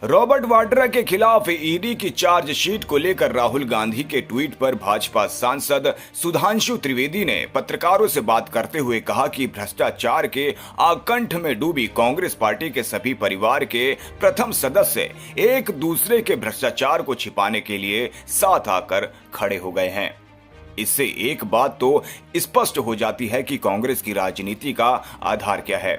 Robert Vadra के खिलाफ ED की चार्जशीट को लेकर राहुल गांधी के ट्वीट पर भाजपा सांसद सुधांशु त्रिवेदी ने पत्रकारों से बात करते हुए कहा कि भ्रष्टाचार के आकंठ में डूबी कांग्रेस पार्टी के सभी परिवार के प्रथम सदस्य एक दूसरे के भ्रष्टाचार को छिपाने के लिए साथ आकर खड़े हो गए हैं। इससे एक बात तो स्पष्ट हो जाती है कि कांग्रेस की राजनीति का आधार क्या है।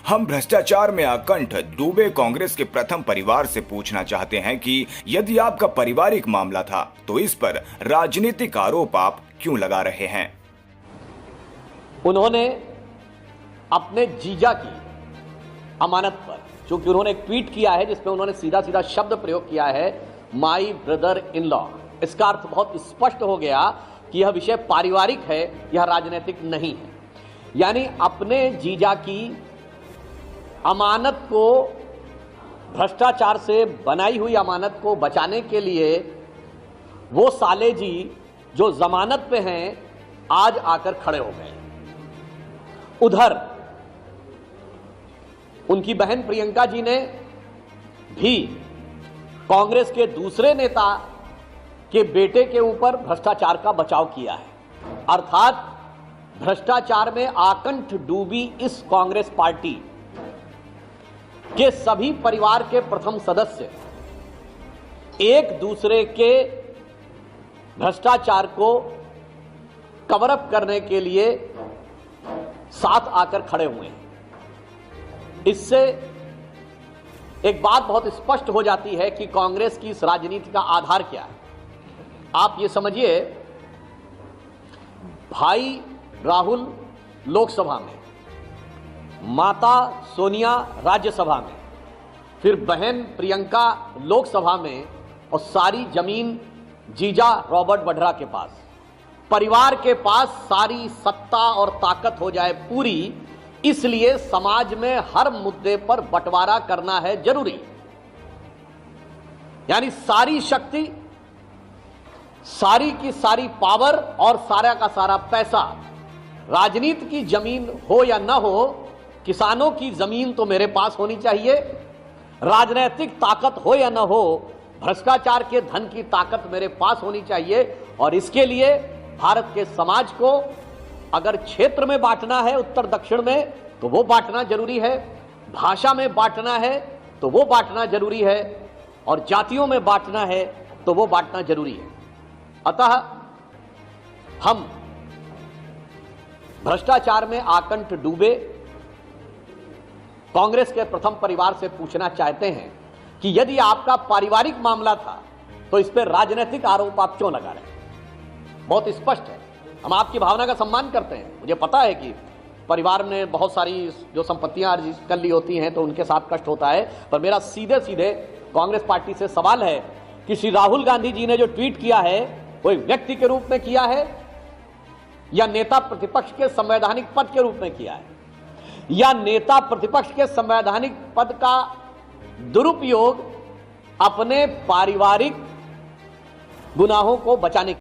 हम भ्रष्टाचार में आकंठ डूबे कांग्रेस के प्रथम परिवार से पूछना चाहते हैं कि यदि आपका पारिवारिक मामला था तो इस पर राजनीतिक आरोप आप क्यों लगा रहे हैं। उन्होंने अपने जीजा की अमानत पर, चूंकि उन्होंने एक ट्वीट किया है जिसमें उन्होंने सीधा सीधा शब्द प्रयोग किया है माई ब्रदर इन लॉ, इसका अर्थ बहुत स्पष्ट हो गया कि यह विषय पारिवारिक है, यह राजनीतिक नहीं है। यानी अपने जीजा की अमानत को, भ्रष्टाचार से बनाई हुई अमानत को बचाने के लिए वो साले जी जो जमानत पे हैं आज आकर खड़े हो गए। उधर उनकी बहन प्रियंका जी ने भी कांग्रेस के दूसरे नेता के बेटे के ऊपर भ्रष्टाचार का बचाव किया है। अर्थात भ्रष्टाचार में आकंठ डूबी इस कांग्रेस पार्टी के सभी परिवार के प्रथम सदस्य एक दूसरे के भ्रष्टाचार को कवर अप करने के लिए साथ आकर खड़े हुए हैं। इससे एक बात बहुत स्पष्ट हो जाती है कि कांग्रेस की इस राजनीति का आधार क्या है। आप ये समझिए, भाई राहुल लोकसभा में, माता सोनिया राज्यसभा में, फिर बहन प्रियंका लोकसभा में, और सारी जमीन जीजा रॉबर्ट वाड्रा के पास, परिवार के पास सारी सत्ता और ताकत हो जाए पूरी, इसलिए समाज में हर मुद्दे पर बंटवारा करना है जरूरी। यानी सारी शक्ति, सारी की सारी पावर और सारा का सारा पैसा, राजनीति की जमीन हो या ना हो, किसानों की जमीन तो मेरे पास होनी चाहिए, राजनीतिक ताकत हो या ना हो, भ्रष्टाचार के धन की ताकत मेरे पास होनी चाहिए। और इसके लिए भारत के समाज को अगर क्षेत्र में बांटना है, उत्तर दक्षिण में, तो वो बांटना जरूरी है, भाषा में बांटना है तो वो बांटना जरूरी है, और जातियों में बांटना है तो वो बांटना जरूरी है। अतः हम भ्रष्टाचार में आकंठ डूबे कांग्रेस के प्रथम परिवार से पूछना चाहते हैं कि यदि आपका पारिवारिक मामला था तो इस पर राजनीतिक आरोप आप क्यों लगा रहे हैं। बहुत स्पष्ट है, हम आपकी भावना का सम्मान करते हैं। मुझे पता है कि परिवार ने बहुत सारी जो संपत्तियां अर्जित कर ली होती हैं तो उनके साथ कष्ट होता है, पर मेरा सीधे सीधे कांग्रेस पार्टी से सवाल है कि श्री राहुल गांधी जी ने जो ट्वीट किया है वो एक व्यक्ति के रूप में किया है या नेता प्रतिपक्ष के संवैधानिक पद के रूप में किया है, या नेता प्रतिपक्ष के संवैधानिक पद का दुरुपयोग अपने पारिवारिक गुनाहों को बचाने